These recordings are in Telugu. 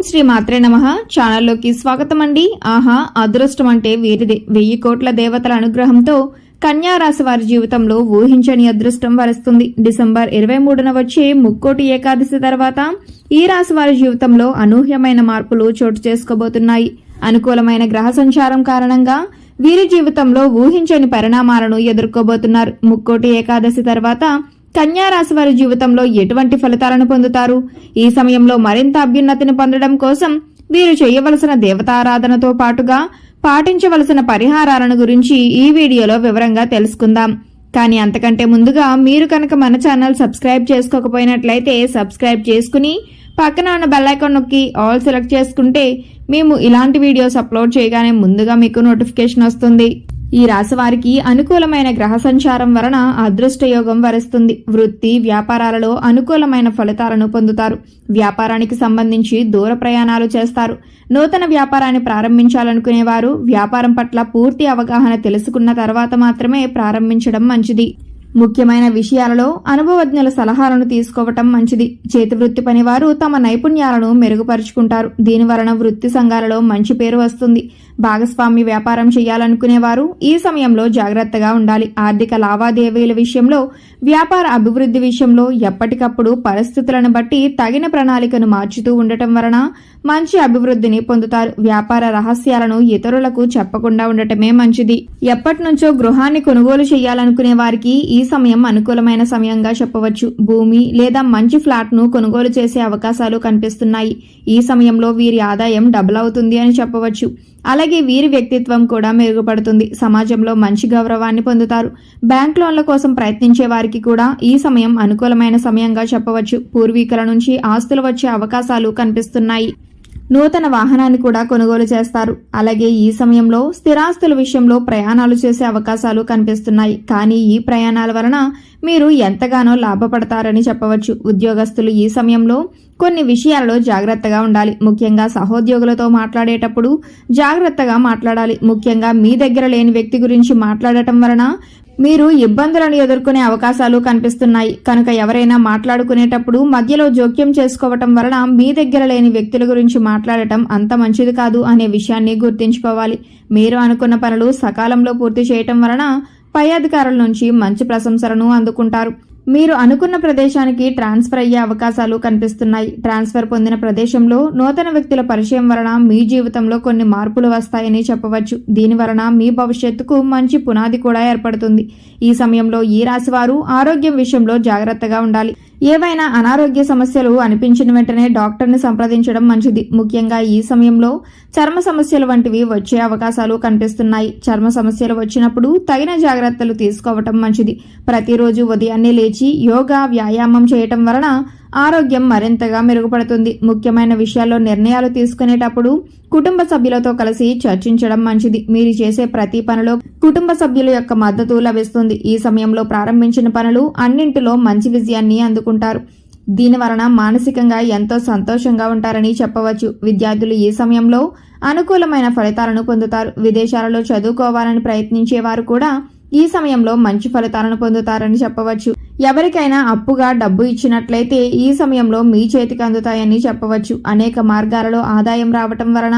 శ్రీ మాత్రే నమః. ఛానల్లోకి స్వాగతం అండి. ఆహా, అదృష్టం అంటే వీరిదే. 1000 కోట్ల దేవతల అనుగ్రహంతో కన్యా రాశి వారి జీవితంలో ఊహించని అదృష్టం వరిస్తుంది. డిసెంబర్ 23న వచ్చే ముక్కోటి ఏకాదశి తర్వాత ఈ రాశి వారి జీవితంలో అనూహ్యమైన మార్పులు చోటు చేసుకోబోతున్నాయి. అనుకూలమైన గ్రహ సంచారం కారణంగా వీరి జీవితంలో ఊహించని పరిణామాలను ఎదుర్కోబోతున్నారు. ముక్కోటి ఏకాదశి తర్వాత కన్యా రాశి వారి జీవితంలో ఎటువంటి ఫలితాలను పొందుతారు? ఈ సమయంలో మరింత అభ్యున్నతిని పొందడం కోసం వీరు చేయవలసిన దేవతారాధనతో పాటుగా పాటించవలసిన పరిహారాలను గురించి ఈ వీడియోలో వివరంగా తెలుసుకుందాం. కానీ అంతకంటే ముందుగా మీరు కనుక మన ఛానల్ సబ్స్క్రైబ్ చేసుకోకపోయినట్లయితే సబ్స్క్రైబ్ చేసుకుని పక్కన ఉన్న బెల్ ఐకాన్ నొక్కి ఆల్ సెలెక్ట్ చేసుకుంటే మేము ఇలాంటి వీడియోస్ అప్లోడ్ చేయగానే ముందుగా మీకు నోటిఫికేషన్ వస్తుంది. ఈ రాశి వారికి అనుకూలమైన గ్రహ సంచారం వలన అదృష్ట యోగం వరిస్తుంది. వృత్తి వ్యాపారాలలో అనుకూలమైన ఫలితాలను పొందుతారు. వ్యాపారానికి సంబంధించి దూర ప్రయాణాలు చేస్తారు. నూతన వ్యాపారాన్ని ప్రారంభించాలనుకునేవారు వ్యాపారం పట్ల పూర్తి అవగాహన తెలుసుకున్న తర్వాత మాత్రమే ప్రారంభించడం మంచిది. ముఖ్యమైన విషయాలలో అనుభవజ్ఞుల సలహాలను తీసుకోవటం మంచిది. చేతి వృత్తి పనివారు తమ నైపుణ్యాలను మెరుగుపరుచుకుంటారు. దీని వలన వృత్తి సంఘాలలో మంచి పేరు వస్తుంది. భాగస్వామి వ్యాపారం చేయాలనుకునేవారు ఈ సమయంలో జాగ్రత్తగా ఉండాలి. ఆర్థిక లావాదేవీల విషయంలో, వ్యాపార అభివృద్ధి విషయంలో ఎప్పటికప్పుడు పరిస్థితులను బట్టి తగిన ప్రణాళికను మార్చుతూ ఉండటం వలన మంచి అభివృద్ధిని పొందుతారు. వ్యాపార రహస్యాలను ఇతరులకు చెప్పకుండా ఉండటమే మంచిది. ఎప్పటినుంచో గృహాన్ని కొనుగోలు చేయాలనుకునే వారికి ఈ సమయం అనుకూలమైన సమయంగా చెప్పవచ్చు. భూమి లేదా మంచి ఫ్లాట్ ను కొనుగోలు చేసే అవకాశాలు కనిపిస్తున్నాయి. ఈ సమయంలో వీరి ఆదాయం డబుల్ అవుతుంది అని చెప్పవచ్చు. అలాగే వీరి వ్యక్తిత్వం కూడా మెరుగుపడుతుంది. సమాజంలో మంచి గౌరవాన్ని పొందుతారు. బ్యాంక్ లోన్ల కోసం ప్రయత్నించే వారికి కూడా ఈ సమయం అనుకూలమైన సమయంగా చెప్పవచ్చు. పూర్వీకుల నుంచి ఆస్తులు వచ్చే అవకాశాలు కనిపిస్తున్నాయి. నూతన వాహనాన్ని కూడా కొనుగోలు చేస్తారు. అలాగే ఈ సమయంలో స్థిరాస్తుల విషయంలో ప్రయాణాలు చేసే అవకాశాలు కనిపిస్తున్నాయి. కానీ ఈ ప్రయాణాల వలన మీరు ఎంతగానో లాభపడతారని చెప్పవచ్చు. ఉద్యోగస్తులు ఈ సమయంలో కొన్ని విషయాలలో జాగ్రత్తగా ఉండాలి. ముఖ్యంగా సహోద్యోగులతో మాట్లాడేటప్పుడు జాగ్రత్తగా మాట్లాడాలి. ముఖ్యంగా మీ దగ్గర లేని వ్యక్తి గురించి మాట్లాడటం వలన మీరు ఇబ్బందులను ఎదుర్కొనే అవకాశాలు కనిపిస్తున్నాయి. కనుక ఎవరైనా మాట్లాడుకునేటప్పుడు మధ్యలో జోక్యం చేసుకోవటం వలన మీ దగ్గర లేని వ్యక్తుల గురించి మాట్లాడటం అంత మంచిది కాదు అనే విషయాన్ని గుర్తుంచుకోవాలి. మీరు అనుకున్న పనులు సకాలంలో పూర్తి చేయటం వలన పై అధికారుల నుంచి మంచి ప్రశంసలను అందుకుంటారు. మీరు అనుకున్న ప్రదేశానికి ట్రాన్స్ఫర్ అయ్యే అవకాశాలు కనిపిస్తున్నాయి. ట్రాన్స్ఫర్ పొందిన ప్రదేశంలో నూతన వ్యక్తుల పరిచయం వలన మీ జీవితంలో కొన్ని మార్పులు వస్తాయని చెప్పవచ్చు. దీని వలన మీ భవిష్యత్తుకు మంచి పునాది కూడా ఏర్పడుతుంది. ఈ సమయంలో ఈ రాశివారు ఆరోగ్యం విషయంలో జాగ్రత్తగా ఉండాలి. ఏవైనా అనారోగ్య సమస్యలు అనిపించిన వెంటనే డాక్టర్ని సంప్రదించడం మంచిది. ముఖ్యంగా ఈ సమయంలో చర్మ సమస్యలు వంటివి వచ్చే అవకాశాలు కనిపిస్తున్నాయి. చర్మ సమస్యలు వచ్చినప్పుడు తగిన జాగ్రత్తలు తీసుకోవటం మంచిది. ప్రతిరోజు ఉదయాన్నే లేచి యోగా వ్యాయామం చేయటం వలన ఆరోగ్యం మరింతగా మెరుగుపడుతుంది. ముఖ్యమైన విషయాల్లో నిర్ణయాలు తీసుకునేటప్పుడు కుటుంబ సభ్యులతో కలిసి చర్చించడం మంచిది. మీరు చేసే ప్రతి పనిలో కుటుంబ సభ్యుల యొక్క మద్దతు లభిస్తుంది. ఈ సమయంలో ప్రారంభించిన పనులు అన్నింటిలో మంచి విజయాన్ని అందుకుంటారు. దీని వలన మానసికంగా ఎంతో సంతోషంగా ఉంటారని చెప్పవచ్చు. విద్యార్థులు ఈ సమయంలో అనుకూలమైన ఫలితాలను పొందుతారు. విదేశాలలో చదువుకోవాలని ప్రయత్నించేవారు కూడా ఈ సమయంలో మంచి ఫలితాలను పొందుతారని చెప్పవచ్చు. ఎవరికైనా అప్పుగా డబ్బు ఇచ్చినట్లయితే ఈ సమయంలో మీ చేతికి అందుతాయని చెప్పవచ్చు. అనేక మార్గాలలో ఆదాయం రావటం వలన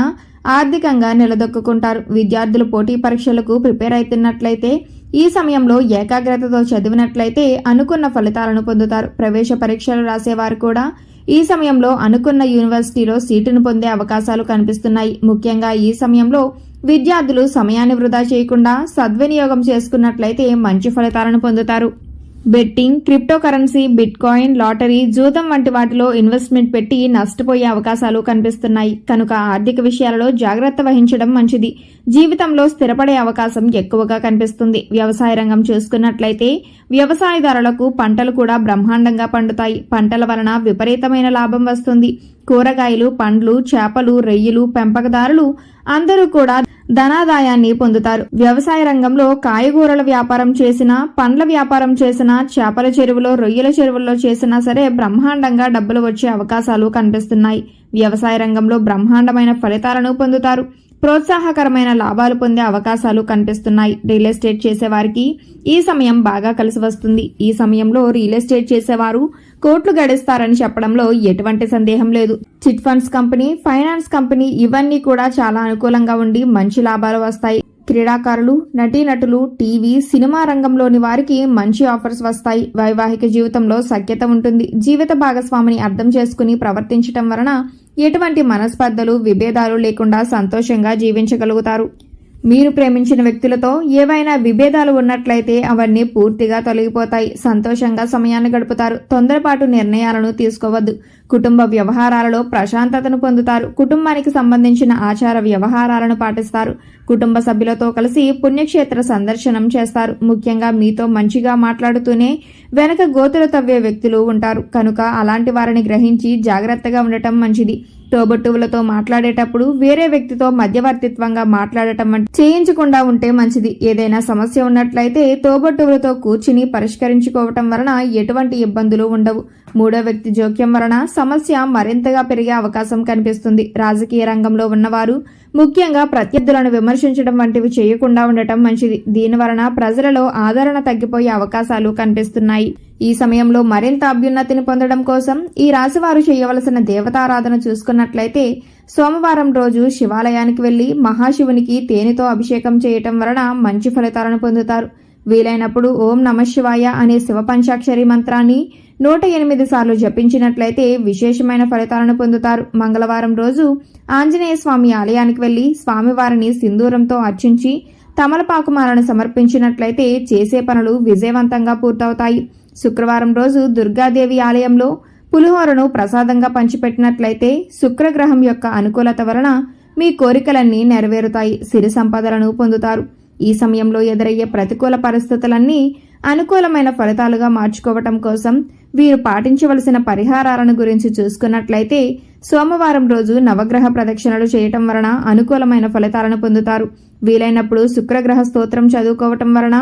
ఆర్థికంగా నిలదొక్కుంటారు. విద్యార్థులు పోటీ పరీక్షలకు ప్రిపేర్ అవుతున్నట్లయితే ఈ సమయంలో ఏకాగ్రతతో చదివినట్లయితే అనుకున్న ఫలితాలను పొందుతారు. ప్రవేశ పరీక్షలు రాసేవారు కూడా ఈ సమయంలో అనుకున్న యూనివర్సిటీలో సీటును పొందే అవకాశాలు కనిపిస్తున్నాయి. ముఖ్యంగా ఈ సమయంలో విద్యార్థులు సమయాన్ని వృధా చేయకుండా సద్వినియోగం చేసుకున్నట్లయితే మంచి ఫలితాలను పొందుతారు. Betting, crypto currency, bit coin, lottery, జూదం వంటి వాటిలో ఇన్వెస్ట్మెంట్ పెట్టి నష్టపోయే అవకాశాలు కనిపిస్తున్నాయి. కనుక ఆర్థిక విషయాలలో జాగ్రత్త వహించడం మంచిది. జీవితంలో స్థిరపడే అవకాశం ఎక్కువగా కనిపిస్తుంది. వ్యవసాయ రంగం చూసుకున్నట్లయితే వ్యవసాయదారులకు పంటలు కూడా బ్రహ్మాండంగా పండుతాయి. పంటల వలన విపరీతమైన లాభం వస్తుంది. కూరగాయలు, పండ్లు, చేపలు, రొయ్యలు పెంపకదారులు అందరూ కూడా ధనాదాయాన్ని పొందుతారు. వ్యవసాయ రంగంలో కాయగూరల వ్యాపారం చేసినా, పండ్ల వ్యాపారం చేసినా, చేపల చెరువులో, రొయ్యల చెరువుల్లో చేసినా సరే బ్రహ్మాండంగా డబ్బులు వచ్చే అవకాశాలు కనిపిస్తున్నాయి. వ్యవసాయ రంగంలో బ్రహ్మాండమైన ఫలితాలను పొందుతారు. ప్రోత్సాహకరమైన లాభాలు పొందే అవకాశాలు కనిపిస్తున్నాయి. రియల్ ఎస్టేట్ చేసేవారికి ఈ సమయం బాగా కలిసి వస్తుంది. ఈ సమయంలో రియల్ ఎస్టేట్ చేసేవారు కోట్లు గడిస్తారని చెప్పడంలో ఎటువంటి సందేహం లేదు. Chit funds company, finance company ఇవన్నీ కూడా చాలా అనుకూలంగా ఉండి మంచి లాభాలు వస్తాయి. క్రీడాకారులు, నటీనటులు, టీవీ, సినిమా రంగంలోని వారికి మంచి ఆఫర్స్ వస్తాయి. వైవాహిక జీవితంలో సఖ్యత ఉంటుంది. జీవిత భాగస్వామిని అర్థం చేసుకుని ప్రవర్తించటం వలన ఎటువంటి మనస్పర్ధలు, విభేదాలు లేకుండా సంతోషంగా జీవించగలుగుతారు. మీరు ప్రేమించిన వ్యక్తులతో ఏవైనా విభేదాలు ఉన్నట్లయితే అవన్నీ పూర్తిగా తొలగిపోతాయి. సంతోషంగా సమయాన్ని గడుపుతారు. తొందరపాటు నిర్ణయాలను తీసుకోవద్దు. కుటుంబ వ్యవహారాలలో ప్రశాంతతను పొందుతారు. కుటుంబానికి సంబంధించిన ఆచార వ్యవహారాలను పాటిస్తారు. కుటుంబ సభ్యులతో కలిసి పుణ్యక్షేత్ర సందర్శనం చేస్తారు. ముఖ్యంగా మీతో మంచిగా మాట్లాడుతూనే వెనక గోతులు తవ్వే వ్యక్తులు ఉంటారు కనుక అలాంటి వారిని గ్రహించి జాగ్రత్తగా ఉండటం మంచిది. తోబుట్టువులతో మాట్లాడేటప్పుడు వేరే వ్యక్తితో మధ్యవర్తిత్వంగా మాట్లాడటం చేయించకుండా ఉంటే మంచిది. ఏదైనా సమస్య ఉన్నట్లయితే తోబుట్టువులతో కూర్చుని పరిష్కరించుకోవటం వలన ఎటువంటి ఇబ్బందులు ఉండవు. మూడో వ్యక్తి జోక్యం వలన సమస్య మరింతగా పెరిగే అవకాశం కనిపిస్తుంది. రాజకీయ రంగంలో ఉన్నవారు ముఖ్యంగా ప్రత్యర్థులను విమర్శించడం వంటివి చేయకుండా ఉండటం మంచిది. దీని వలన ప్రజలలో ఆదరణ తగ్గిపోయే అవకాశాలు కనిపిస్తున్నాయి. ఈ సమయంలో మరింత అభ్యున్నతిని పొందడం కోసం ఈ రాశివారు చేయవలసిన దేవతారాధన చూసుకున్నట్లయితే సోమవారం రోజు శివాలయానికి వెళ్లి మహాశివునికి తేనెతో అభిషేకం చేయటం వలన మంచి ఫలితాలను పొందుతారు. వీలైనప్పుడు ఓం నమఃశివాయ అనే శివ పంచాక్షరి మంత్రాన్ని 108 సార్లు జపించినట్లయితే విశేషమైన ఫలితాలను పొందుతారు. మంగళవారం రోజు ఆంజనేయ స్వామి ఆలయానికి వెళ్లి స్వామివారిని సింధూరంతో అర్చించి తమలపాకుమాలను సమర్పించినట్లయితే చేసే పనులు విజయవంతంగా పూర్తవుతాయి. శుక్రవారం రోజు దుర్గాదేవి ఆలయంలో పులిహోరను ప్రసాదంగా పంచిపెట్టినట్లయితే శుక్రగ్రహం యొక్క అనుకూలత వలన మీ కోరికలన్నీ నెరవేరుతాయి. సిరి సంపదలను పొందుతారు. ఈ సమయంలో ఎదురయ్యే ప్రతికూల పరిస్థితులన్నీ అనుకూలమైన ఫలితాలుగా మార్చుకోవటం కోసం వీరు పాటించవలసిన పరిహారాలను గురించి చూసుకున్నట్లయితే సోమవారం రోజు నవగ్రహ ప్రదక్షిణలు చేయటం వలన అనుకూలమైన ఫలితాలను పొందుతారు. వీలైనప్పుడు శుక్రగ్రహ స్తోత్రం చదువుకోవటం వలన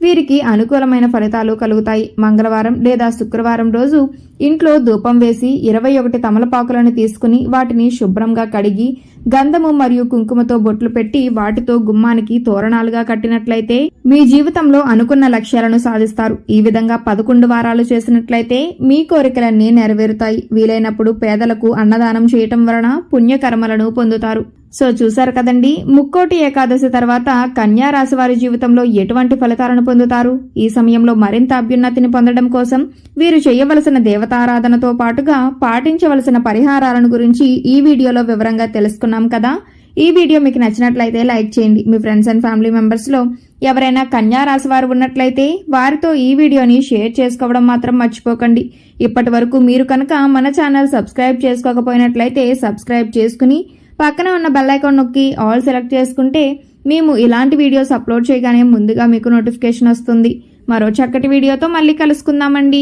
వీరికి అనుకూలమైన ఫలితాలు కలుగుతాయి. మంగళవారం లేదా శుక్రవారం రోజు ఇంట్లో ధూపం వేసి 21 తమలపాకులను తీసుకుని వాటిని శుభ్రంగా కడిగి గంధము మరియు కుంకుమతో బొట్లు పెట్టి వాటితో గుమ్మానికి తోరణాలుగా కట్టినట్లయితే మీ జీవితంలో అనుకున్న లక్ష్యాలను సాధిస్తారు. ఈ విధంగా 11 వారాలు చేసినట్లయితే మీ కోరికలన్నీ నెరవేరుతాయి. వీలైనప్పుడు పేదలకు అన్నదానం చేయటం వలన పుణ్యకర్మలను పొందుతారు. సో చూశారు కదండి, ముక్కోటి ఏకాదశి తర్వాత కన్యా రాశి వారి జీవితంలో ఎటువంటి ఫలితాలను పొందుతారు. ఈ సమయంలో మరింత అభ్యున్నతిని పొందడం కోసం వీరు చేయవలసిన దేవతారాధనతో పాటుగా పాటించవలసిన పరిహారాలను గురించి ఈ వీడియోలో వివరంగా తెలుసుకున్నాం కదా. ఈ వీడియో మీకు నచ్చినట్లయితే లైక్ చేయండి. మీ ఫ్రెండ్స్ అండ్ ఫ్యామిలీ మెంబర్స్ లో ఎవరైనా కన్యా రాశి వారు ఉన్నట్లయితే వారితో ఈ వీడియోని షేర్ చేసుకోవడం మాత్రం మర్చిపోకండి. ఇప్పటి వరకు మీరు కనుక మన ఛానల్ సబ్స్క్రైబ్ చేసుకోకపోయినట్లయితే సబ్స్క్రైబ్ చేసుకుని పక్కన ఉన్న బెల్ ఐకాన్ నొక్కి ఆల్ సెలెక్ట్ చేసుకుంటే మేము ఇలాంటి వీడియోస్ అప్లోడ్ చేయగానే ముందుగా మీకు నోటిఫికేషన్ వస్తుంది. మరో చక్కటి వీడియోతో మళ్ళీ కలుసుకుందామండి.